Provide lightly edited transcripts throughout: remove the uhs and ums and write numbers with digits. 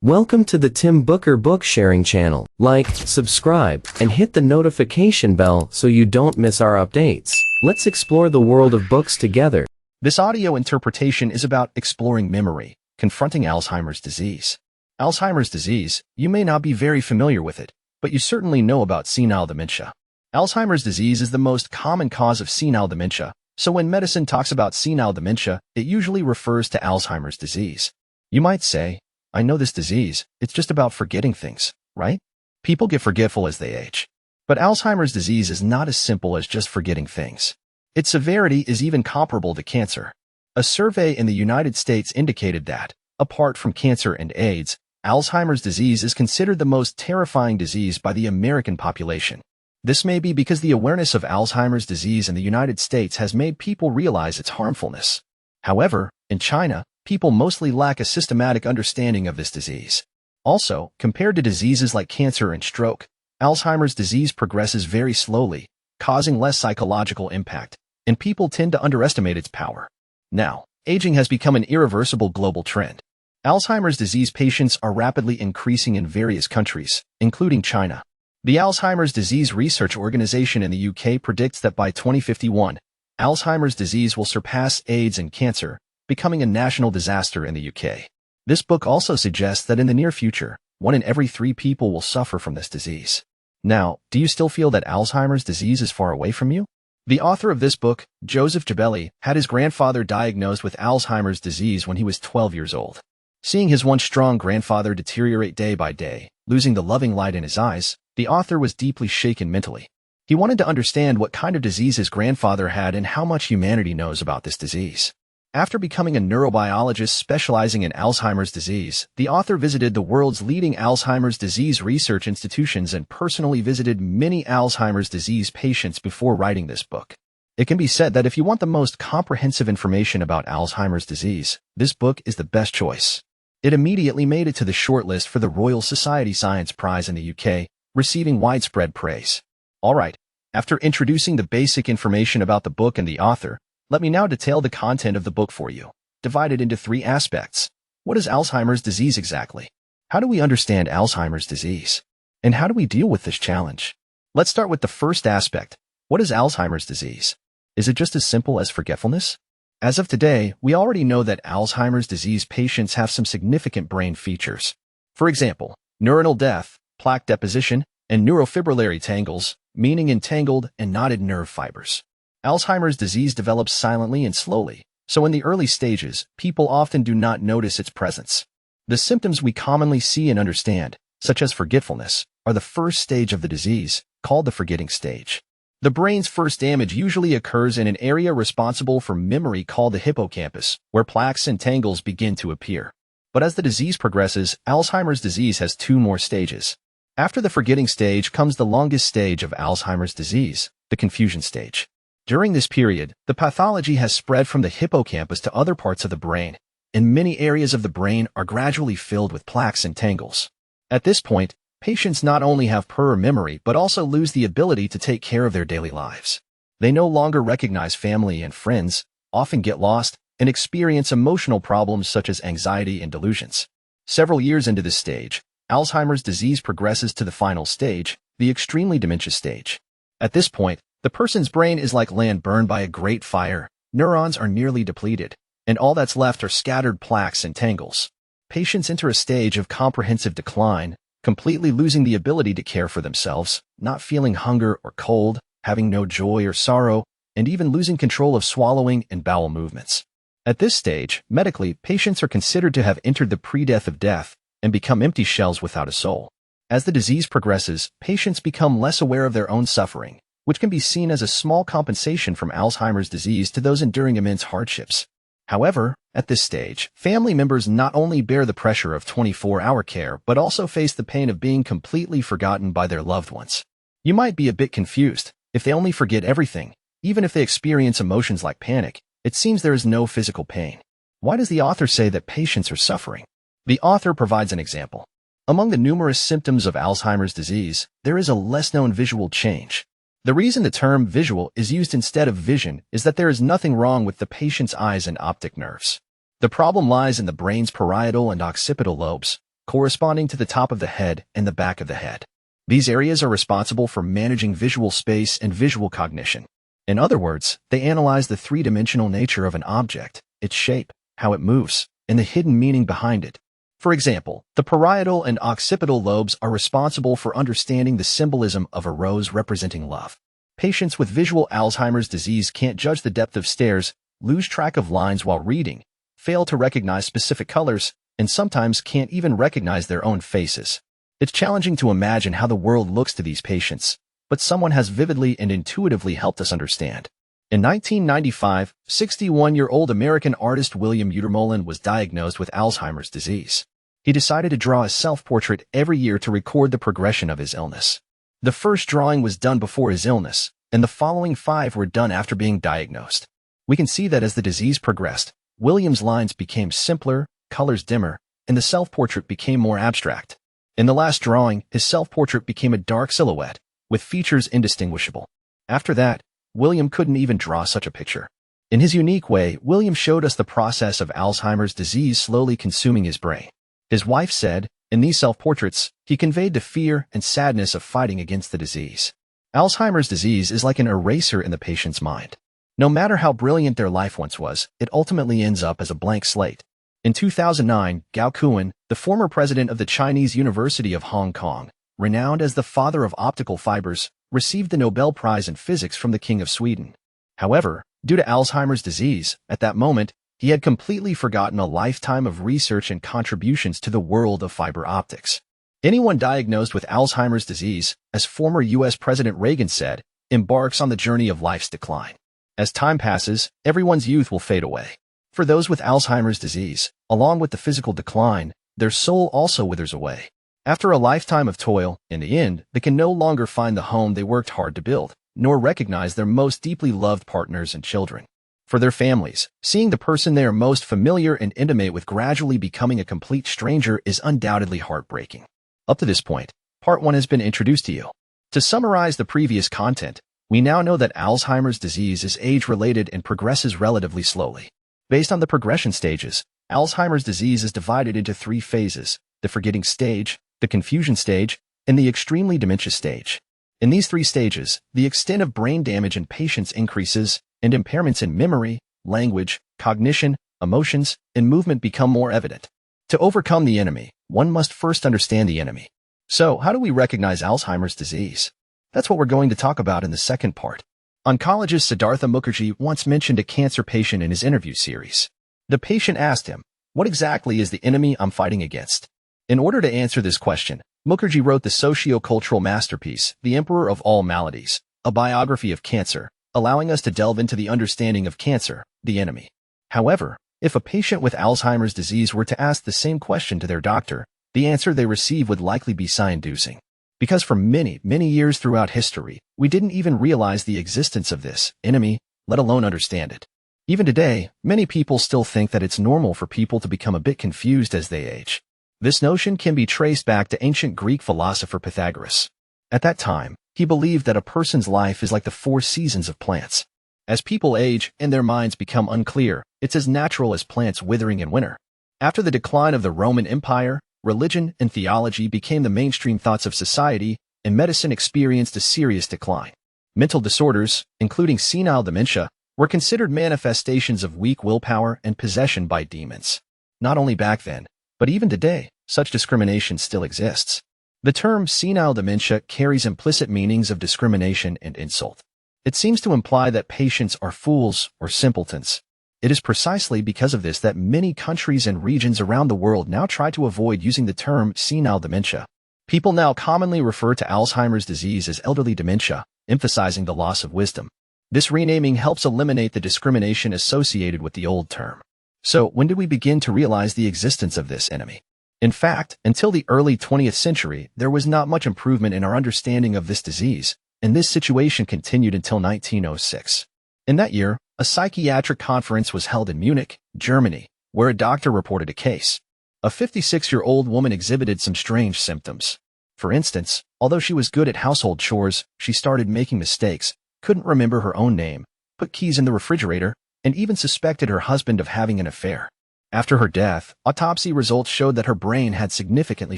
Welcome to the Tim Booker Book Sharing channel. Like, subscribe, and hit the notification bell so you don't miss our updates. Let's explore the world of books together. This audio interpretation is about exploring memory, confronting Alzheimer's disease. Alzheimer's disease, you may not be very familiar with it, but you certainly know about senile dementia. Alzheimer's disease is the most common cause of senile dementia, so when medicine talks about senile dementia, it usually refers to Alzheimer's disease. You might say, I know this disease, it's just about forgetting things, right? People get forgetful as they age. But Alzheimer's disease is not as simple as just forgetting things. Its severity is even comparable to cancer. A survey in the United States indicated that, apart from cancer and AIDS, Alzheimer's disease is considered the most terrifying disease by the American population. This may be because the awareness of Alzheimer's disease in the United States has made people realize its harmfulness. However, in China, people mostly lack a systematic understanding of this disease. Also, compared to diseases like cancer and stroke, Alzheimer's disease progresses very slowly, causing less psychological impact, and people tend to underestimate its power. Now, aging has become an irreversible global trend. Alzheimer's disease patients are rapidly increasing in various countries, including China. The Alzheimer's Disease Research Organization in the UK predicts that by 2051, Alzheimer's disease will surpass AIDS and cancer, becoming a national disaster in the UK. This book also suggests that in the near future, 1 in every 3 people will suffer from this disease. Now, do you still feel that Alzheimer's disease is far away from you? The author of this book, Joseph Jebelli, had his grandfather diagnosed with Alzheimer's disease when he was 12 years old. Seeing his once strong grandfather deteriorate day by day, losing the loving light in his eyes, the author was deeply shaken mentally. He wanted to understand what kind of disease his grandfather had and how much humanity knows about this disease. After becoming a neurobiologist specializing in Alzheimer's disease, the author visited the world's leading Alzheimer's disease research institutions and personally visited many Alzheimer's disease patients before writing this book. It can be said that if you want the most comprehensive information about Alzheimer's disease, this book is the best choice. It immediately made it to the shortlist for the Royal Society Science Prize in the UK, receiving widespread praise. Alright, after introducing the basic information about the book and the author, let me now detail the content of the book for you, divided into 3 aspects. What is Alzheimer's disease exactly? How do we understand Alzheimer's disease? And how do we deal with this challenge? Let's start with the first aspect. What is Alzheimer's disease? Is it just as simple as forgetfulness? As of today, we already know that Alzheimer's disease patients have some significant brain features. For example, neuronal death, plaque deposition, and neurofibrillary tangles, meaning entangled and knotted nerve fibers. Alzheimer's disease develops silently and slowly, so in the early stages, people often do not notice its presence. The symptoms we commonly see and understand, such as forgetfulness, are the first stage of the disease, called the forgetting stage. The brain's first damage usually occurs in an area responsible for memory called the hippocampus, where plaques and tangles begin to appear. But as the disease progresses, Alzheimer's disease has 2 more stages. After the forgetting stage comes the longest stage of Alzheimer's disease, the confusion stage. During this period, the pathology has spread from the hippocampus to other parts of the brain, and many areas of the brain are gradually filled with plaques and tangles. At this point, patients not only have poor memory but also lose the ability to take care of their daily lives. They no longer recognize family and friends, often get lost, and experience emotional problems such as anxiety and delusions. Several years into this stage, Alzheimer's disease progresses to the final stage, the extremely dementia stage. At this point, the person's brain is like land burned by a great fire. Neurons are nearly depleted, and all that's left are scattered plaques and tangles. Patients enter a stage of comprehensive decline, completely losing the ability to care for themselves, not feeling hunger or cold, having no joy or sorrow, and even losing control of swallowing and bowel movements. At this stage, medically, patients are considered to have entered the pre-death of death and become empty shells without a soul. As the disease progresses, patients become less aware of their own suffering, which can be seen as a small compensation from Alzheimer's disease to those enduring immense hardships. However, at this stage, family members not only bear the pressure of 24-hour care but also face the pain of being completely forgotten by their loved ones. You might be a bit confused. If they only forget everything, even if they experience emotions like panic, it seems there is no physical pain. Why does the author say that patients are suffering? The author provides an example. Among the numerous symptoms of Alzheimer's disease, there is a less-known visual change. The reason the term visual is used instead of vision is that there is nothing wrong with the patient's eyes and optic nerves. The problem lies in the brain's parietal and occipital lobes, corresponding to the top of the head and the back of the head. These areas are responsible for managing visual space and visual cognition. In other words, they analyze the three-dimensional nature of an object, its shape, how it moves, and the hidden meaning behind it. For example, the parietal and occipital lobes are responsible for understanding the symbolism of a rose representing love. Patients with visual Alzheimer's disease can't judge the depth of stares, lose track of lines while reading, fail to recognize specific colors, and sometimes can't even recognize their own faces. It's challenging to imagine how the world looks to these patients, but someone has vividly and intuitively helped us understand. In 1995, 61-year-old American artist William Utermohlen was diagnosed with Alzheimer's disease. He decided to draw a self-portrait every year to record the progression of his illness. The first drawing was done before his illness, and the following 5 were done after being diagnosed. We can see that as the disease progressed, William's lines became simpler, colors dimmer, and the self-portrait became more abstract. In the last drawing, his self-portrait became a dark silhouette, with features indistinguishable. After that, William couldn't even draw such a picture. In his unique way, William showed us the process of Alzheimer's disease slowly consuming his brain. His wife said, in these self-portraits, he conveyed the fear and sadness of fighting against the disease. Alzheimer's disease is like an eraser in the patient's mind. No matter how brilliant their life once was, it ultimately ends up as a blank slate. In 2009, Gao Kuan, the former president of the Chinese University of Hong Kong, renowned as the father of optical fibers, received the Nobel Prize in Physics from the King of Sweden. However, due to Alzheimer's disease, at that moment, he had completely forgotten a lifetime of research and contributions to the world of fiber optics. Anyone diagnosed with Alzheimer's disease, as former U.S. President Reagan said, embarks on the journey of life's decline. As time passes, everyone's youth will fade away. For those with Alzheimer's disease, along with the physical decline, their soul also withers away. After a lifetime of toil, in the end, they can no longer find the home they worked hard to build, nor recognize their most deeply loved partners and children. For their families, seeing the person they are most familiar and intimate with gradually becoming a complete stranger is undoubtedly heartbreaking. Up to this point, Part 1 has been introduced to you. To summarize the previous content, we now know that Alzheimer's disease is age-related and progresses relatively slowly. Based on the progression stages, Alzheimer's disease is divided into 3 phases: the forgetting stage, the confusion stage, and the extremely dementia stage. In these 3 stages, the extent of brain damage in patients increases, and impairments in memory, language, cognition, emotions, and movement become more evident. To overcome the enemy, one must first understand the enemy. So, how do we recognize Alzheimer's disease? That's what we're going to talk about in the second part. Oncologist Siddhartha Mukherjee once mentioned a cancer patient in his interview series. The patient asked him, "What exactly is the enemy I'm fighting against?" In order to answer this question, Mukherjee wrote the socio-cultural masterpiece, The Emperor of All Maladies, a biography of cancer, allowing us to delve into the understanding of cancer, the enemy. However, if a patient with Alzheimer's disease were to ask the same question to their doctor, the answer they receive would likely be sigh-inducing. Because for many, many years throughout history, we didn't even realize the existence of this enemy, let alone understand it. Even today, many people still think that it's normal for people to become a bit confused as they age. This notion can be traced back to ancient Greek philosopher Pythagoras. At that time, he believed that a person's life is like the 4 seasons of plants. As people age and their minds become unclear, it's as natural as plants withering in winter. After the decline of the Roman Empire, religion and theology became the mainstream thoughts of society, and medicine experienced a serious decline. Mental disorders, including senile dementia, were considered manifestations of weak willpower and possession by demons. Not only back then, but even today, such discrimination still exists. The term senile dementia carries implicit meanings of discrimination and insult. It seems to imply that patients are fools or simpletons. It is precisely because of this that many countries and regions around the world now try to avoid using the term senile dementia. People now commonly refer to Alzheimer's disease as elderly dementia, emphasizing the loss of wisdom. This renaming helps eliminate the discrimination associated with the old term. So, when did we begin to realize the existence of this enemy? In fact, until the early 20th century, there was not much improvement in our understanding of this disease, and this situation continued until 1906. In that year, a psychiatric conference was held in Munich, Germany, where a doctor reported a case. A 56-year-old woman exhibited some strange symptoms. For instance, although she was good at household chores, she started making mistakes, couldn't remember her own name, put keys in the refrigerator, and even suspected her husband of having an affair. After her death, autopsy results showed that her brain had significantly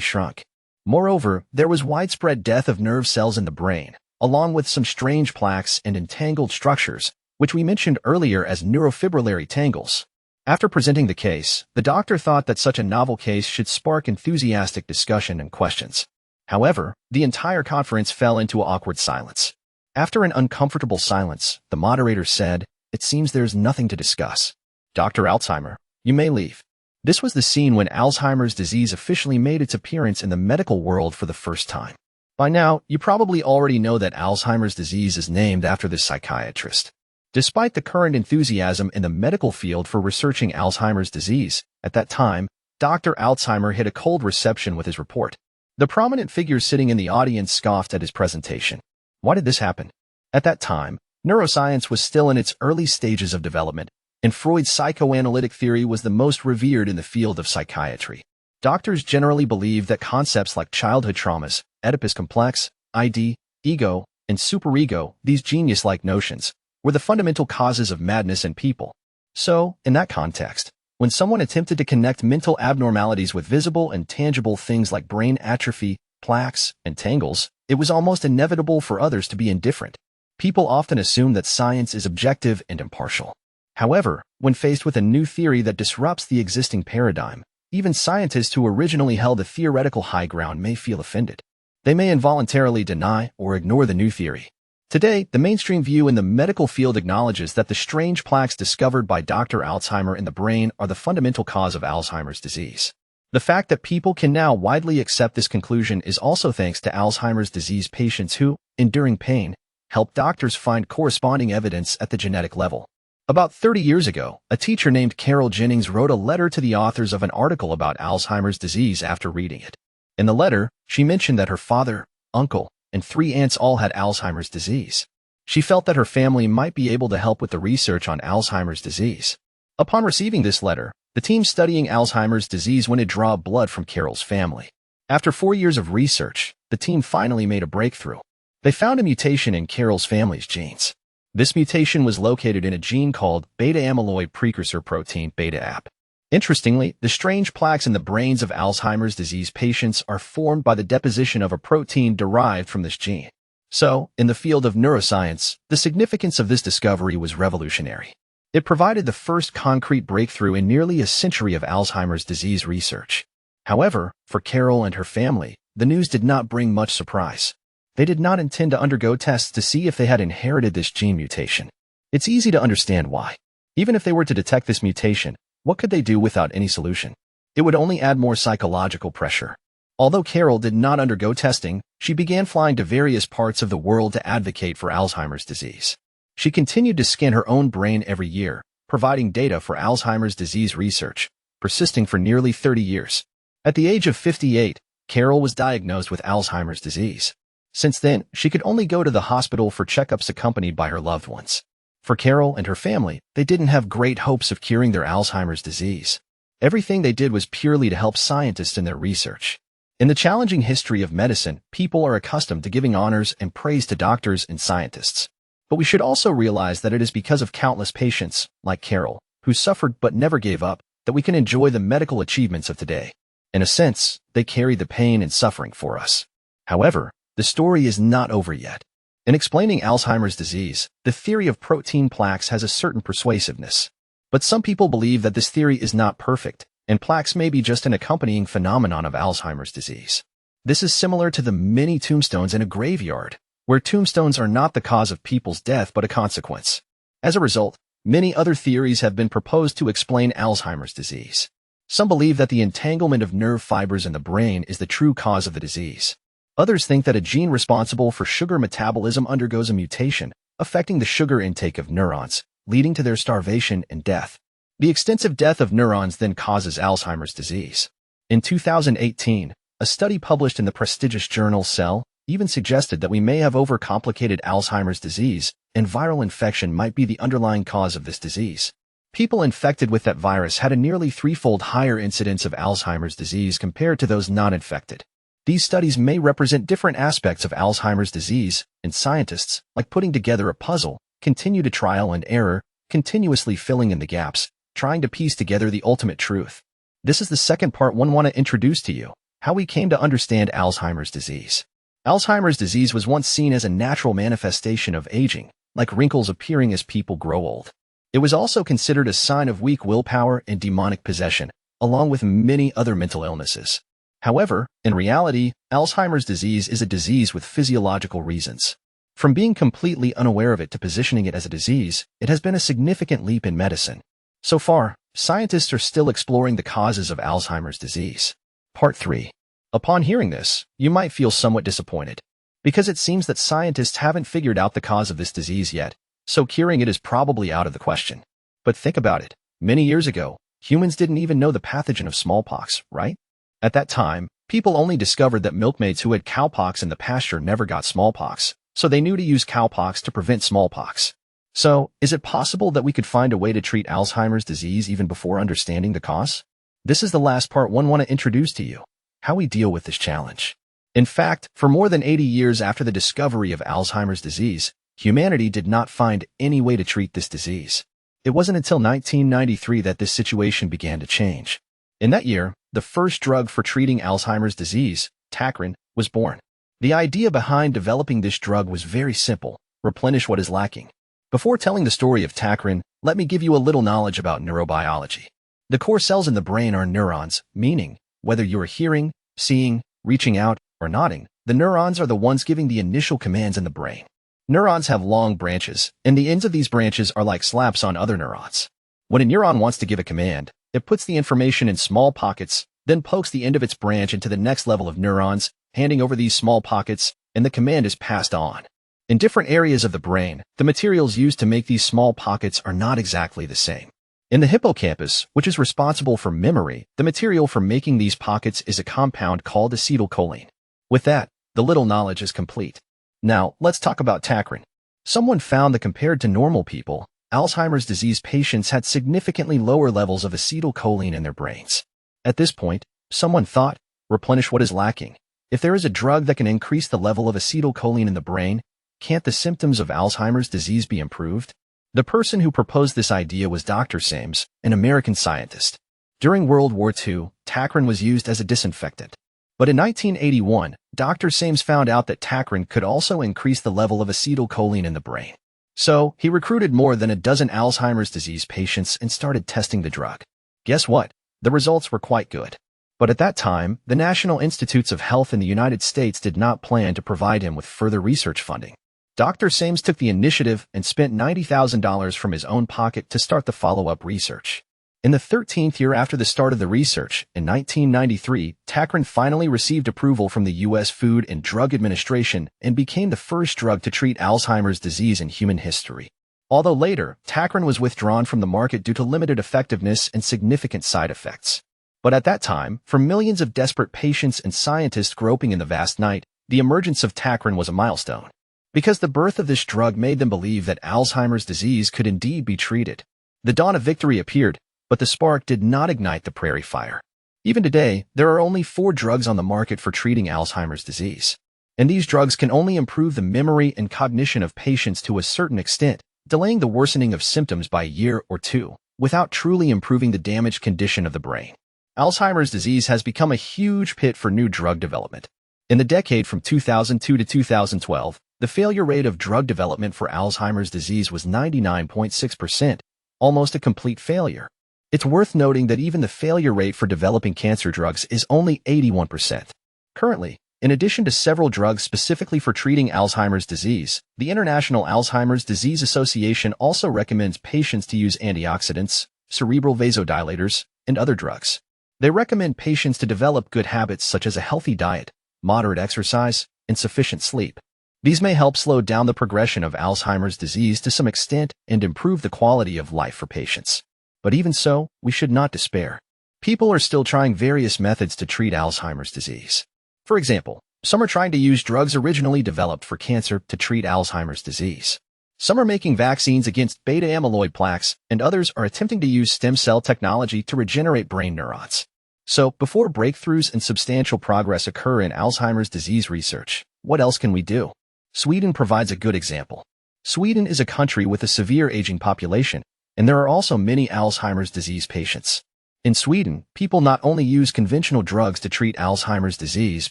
shrunk. Moreover, there was widespread death of nerve cells in the brain, along with some strange plaques and entangled structures, which we mentioned earlier as neurofibrillary tangles. After presenting the case, the doctor thought that such a novel case should spark enthusiastic discussion and questions. However, the entire conference fell into awkward silence. After an uncomfortable silence, the moderator said, "It seems there's nothing to discuss. Dr. Alzheimer, you may leave." This was the scene when Alzheimer's disease officially made its appearance in the medical world for the first time. By now, you probably already know that Alzheimer's disease is named after this psychiatrist. Despite the current enthusiasm in the medical field for researching Alzheimer's disease, at that time, Dr. Alzheimer hit a cold reception with his report. The prominent figures sitting in the audience scoffed at his presentation. Why did this happen? At that time, neuroscience was still in its early stages of development, and Freud's psychoanalytic theory was the most revered in the field of psychiatry. Doctors generally believed that concepts like childhood traumas, Oedipus complex, ID, ego, and superego, these genius-like notions, were the fundamental causes of madness in people. So, in that context, when someone attempted to connect mental abnormalities with visible and tangible things like brain atrophy, plaques, and tangles, it was almost inevitable for others to be indifferent. People often assume that science is objective and impartial. However, when faced with a new theory that disrupts the existing paradigm, even scientists who originally held a theoretical high ground may feel offended. They may involuntarily deny or ignore the new theory. Today, the mainstream view in the medical field acknowledges that the strange plaques discovered by Dr. Alzheimer in the brain are the fundamental cause of Alzheimer's disease. The fact that people can now widely accept this conclusion is also thanks to Alzheimer's disease patients who, enduring pain, help doctors find corresponding evidence at the genetic level. About 30 years ago, a teacher named Carol Jennings wrote a letter to the authors of an article about Alzheimer's disease after reading it. In the letter, she mentioned that her father, uncle, and 3 aunts all had Alzheimer's disease. She felt that her family might be able to help with the research on Alzheimer's disease. Upon receiving this letter, the team studying Alzheimer's disease went to draw blood from Carol's family. After 4 years of research, the team finally made a breakthrough. They found a mutation in Carol's family's genes. This mutation was located in a gene called beta-amyloid precursor protein beta-AP. Interestingly, the strange plaques in the brains of Alzheimer's disease patients are formed by the deposition of a protein derived from this gene. So, in the field of neuroscience, the significance of this discovery was revolutionary. It provided the first concrete breakthrough in nearly a century of Alzheimer's disease research. However, for Carol and her family, the news did not bring much surprise. They did not intend to undergo tests to see if they had inherited this gene mutation. It's easy to understand why. Even if they were to detect this mutation, what could they do without any solution? It would only add more psychological pressure. Although Carol did not undergo testing, she began flying to various parts of the world to advocate for Alzheimer's disease. She continued to scan her own brain every year, providing data for Alzheimer's disease research, persisting for nearly 30 years. At the age of 58, Carol was diagnosed with Alzheimer's disease. Since then, she could only go to the hospital for checkups accompanied by her loved ones. For Carol and her family, they didn't have great hopes of curing their Alzheimer's disease. Everything they did was purely to help scientists in their research. In the challenging history of medicine, people are accustomed to giving honors and praise to doctors and scientists. But we should also realize that it is because of countless patients, like Carol, who suffered but never gave up, that we can enjoy the medical achievements of today. In a sense, they carry the pain and suffering for us. However, the story is not over yet. In explaining Alzheimer's disease, the theory of protein plaques has a certain persuasiveness. But some people believe that this theory is not perfect, and plaques may be just an accompanying phenomenon of Alzheimer's disease. This is similar to the many tombstones in a graveyard, where tombstones are not the cause of people's death but a consequence. As a result, many other theories have been proposed to explain Alzheimer's disease. Some believe that the entanglement of nerve fibers in the brain is the true cause of the disease. Others think that a gene responsible for sugar metabolism undergoes a mutation, affecting the sugar intake of neurons, leading to their starvation and death. The extensive death of neurons then causes Alzheimer's disease. In 2018, a study published in the prestigious journal Cell even suggested that we may have overcomplicated Alzheimer's disease, and viral infection might be the underlying cause of this disease. People infected with that virus had a nearly 3-fold higher incidence of Alzheimer's disease compared to those not infected. These studies may represent different aspects of Alzheimer's disease, and scientists, like putting together a puzzle, continue to trial and error, continuously filling in the gaps, trying to piece together the ultimate truth. This is the second part one want to introduce to you, how we came to understand Alzheimer's disease. Alzheimer's disease was once seen as a natural manifestation of aging, like wrinkles appearing as people grow old. It was also considered a sign of weak willpower and demonic possession, along with many other mental illnesses. However, in reality, Alzheimer's disease is a disease with physiological reasons. From being completely unaware of it to positioning it as a disease, it has been a significant leap in medicine. So far, scientists are still exploring the causes of Alzheimer's disease. Part 3. Upon hearing this, you might feel somewhat disappointed, because it seems that scientists haven't figured out the cause of this disease yet, so curing it is probably out of the question. But think about it. Many years ago, humans didn't even know the pathogen of smallpox, right? At that time, people only discovered that milkmaids who had cowpox in the pasture never got smallpox, so they knew to use cowpox to prevent smallpox. So, is it possible that we could find a way to treat Alzheimer's disease even before understanding the cause? This is the last part one want to introduce to you, how we deal with this challenge. In fact, for more than 80 years after the discovery of Alzheimer's disease, humanity did not find any way to treat this disease. It wasn't until 1993 that this situation began to change. In that year, the first drug for treating Alzheimer's disease, Tacrin, was born. The idea behind developing this drug was very simple: replenish what is lacking. Before telling the story of Tacrin, let me give you a little knowledge about neurobiology. The core cells in the brain are neurons, meaning, whether you are hearing, seeing, reaching out, or nodding, the neurons are the ones giving the initial commands in the brain. Neurons have long branches, and the ends of these branches are like slaps on other neurons. When a neuron wants to give a command, it puts the information in small pockets, then pokes the end of its branch into the next level of neurons, handing over these small pockets, and the command is passed on. In different areas of the brain, the materials used to make these small pockets are not exactly the same. In the hippocampus, which is responsible for memory, the material for making these pockets is a compound called acetylcholine. With that, the little knowledge is complete. Now, let's talk about Tacrin. Someone found that compared to normal people, Alzheimer's disease patients had significantly lower levels of acetylcholine in their brains. At this point, someone thought, replenish what is lacking. If there is a drug that can increase the level of acetylcholine in the brain, can't the symptoms of Alzheimer's disease be improved? The person who proposed this idea was Dr. Sames, an American scientist. During World War II, Tacrin was used as a disinfectant. But in 1981, Dr. Sames found out that Tacrin could also increase the level of acetylcholine in the brain. So, he recruited more than a dozen Alzheimer's disease patients and started testing the drug. Guess what? The results were quite good. But at that time, the National Institutes of Health in the United States did not plan to provide him with further research funding. Dr. Sames took the initiative and spent $90,000 from his own pocket to start the follow-up research. In the 13th year after the start of the research, in 1993, Tacrin finally received approval from the U.S. Food and Drug Administration and became the first drug to treat Alzheimer's disease in human history. Although later, Tacrin was withdrawn from the market due to limited effectiveness and significant side effects. But at that time, for millions of desperate patients and scientists groping in the vast night, the emergence of Tacrin was a milestone. Because the birth of this drug made them believe that Alzheimer's disease could indeed be treated. The dawn of victory appeared, but the spark did not ignite the prairie fire. Even today, there are only 4 drugs on the market for treating Alzheimer's disease. And these drugs can only improve the memory and cognition of patients to a certain extent, delaying the worsening of symptoms by a year or 2, without truly improving the damaged condition of the brain. Alzheimer's disease has become a huge pit for new drug development. In the decade from 2002 to 2012, the failure rate of drug development for Alzheimer's disease was 99.6%, almost a complete failure. It's worth noting that even the failure rate for developing cancer drugs is only 81%. Currently, in addition to several drugs specifically for treating Alzheimer's disease, the International Alzheimer's Disease Association also recommends patients to use antioxidants, cerebral vasodilators, and other drugs. They recommend patients to develop good habits such as a healthy diet, moderate exercise, and sufficient sleep. These may help slow down the progression of Alzheimer's disease to some extent and improve the quality of life for patients. But even so, we should not despair. People are still trying various methods to treat Alzheimer's disease. For example, some are trying to use drugs originally developed for cancer to treat Alzheimer's disease. Some are making vaccines against beta-amyloid plaques, and others are attempting to use stem cell technology to regenerate brain neurons. So, before breakthroughs and substantial progress occur in Alzheimer's disease research, what else can we do? Sweden provides a good example. Sweden is a country with a severe aging population, And there are also many Alzheimer's disease patients. In Sweden, people not only use conventional drugs to treat Alzheimer's disease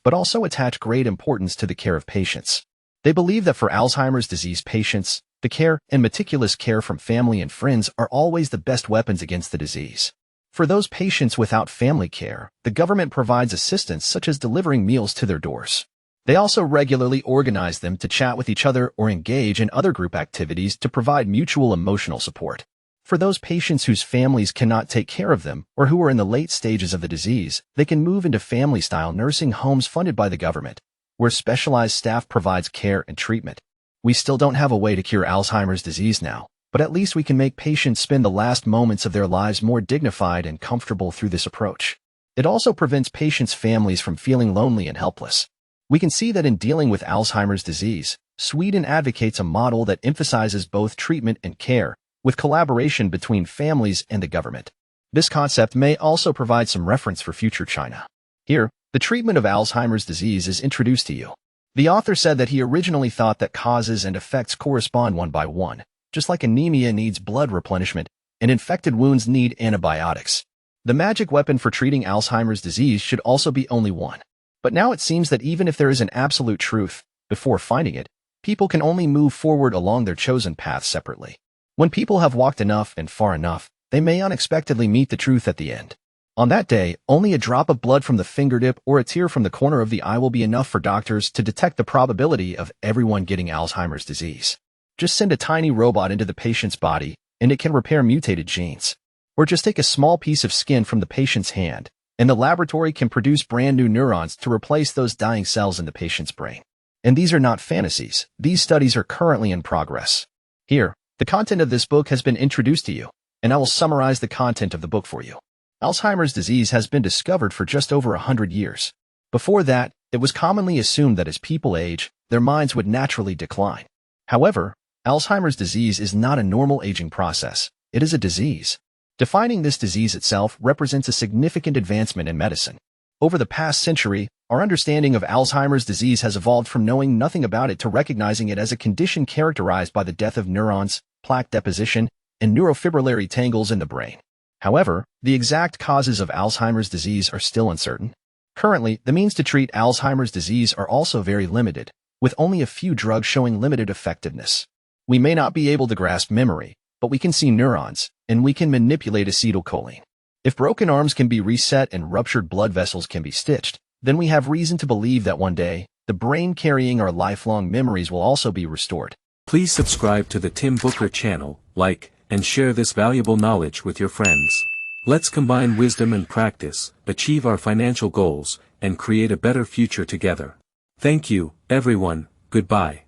but also attach great importance to the care of patients. They believe that for Alzheimer's disease patients, the care and meticulous care from family and friends are always the best weapons against the disease. For those patients without family care, the government provides assistance such as delivering meals to their doors. They also regularly organize them to chat with each other or engage in other group activities to provide mutual emotional support. For those patients whose families cannot take care of them or who are in the late stages of the disease, they can move into family-style nursing homes funded by the government, where specialized staff provides care and treatment. We still don't have a way to cure Alzheimer's disease now, but at least we can make patients spend the last moments of their lives more dignified and comfortable through this approach. It also prevents patients' families from feeling lonely and helpless. We can see that in dealing with Alzheimer's disease, Sweden advocates a model that emphasizes both treatment and care, with collaboration between families and the government. This concept may also provide some reference for future China. Here, the treatment of Alzheimer's disease is introduced to you. The author said that he originally thought that causes and effects correspond one by one, just like anemia needs blood replenishment and infected wounds need antibiotics. The magic weapon for treating Alzheimer's disease should also be only one. But now it seems that even if there is an absolute truth, before finding it, people can only move forward along their chosen path separately. When people have walked enough and far enough, they may unexpectedly meet the truth at the end. On that day, only a drop of blood from the fingertip or a tear from the corner of the eye will be enough for doctors to detect the probability of everyone getting Alzheimer's disease. Just send a tiny robot into the patient's body, and it can repair mutated genes. Or just take a small piece of skin from the patient's hand, and the laboratory can produce brand new neurons to replace those dying cells in the patient's brain. And these are not fantasies. These studies are currently in progress. Here, the content of this book has been introduced to you, and I will summarize the content of the book for you. Alzheimer's disease has been discovered for just over 100 years. Before that, it was commonly assumed that as people age, their minds would naturally decline. However, Alzheimer's disease is not a normal aging process. It is a disease. Defining this disease itself represents a significant advancement in medicine. Over the past century, our understanding of Alzheimer's disease has evolved from knowing nothing about it to recognizing it as a condition characterized by the death of neurons, plaque deposition, and neurofibrillary tangles in the brain. However, the exact causes of Alzheimer's disease are still uncertain. Currently, the means to treat Alzheimer's disease are also very limited, with only a few drugs showing limited effectiveness. We may not be able to grasp memory, but we can see neurons, and we can manipulate acetylcholine. If broken arms can be reset and ruptured blood vessels can be stitched, then we have reason to believe that one day, the brain carrying our lifelong memories will also be restored. Please subscribe to the Tim Booker channel, like, and share this valuable knowledge with your friends. Let's combine wisdom and practice, achieve our financial goals, and create a better future together. Thank you, everyone. Goodbye.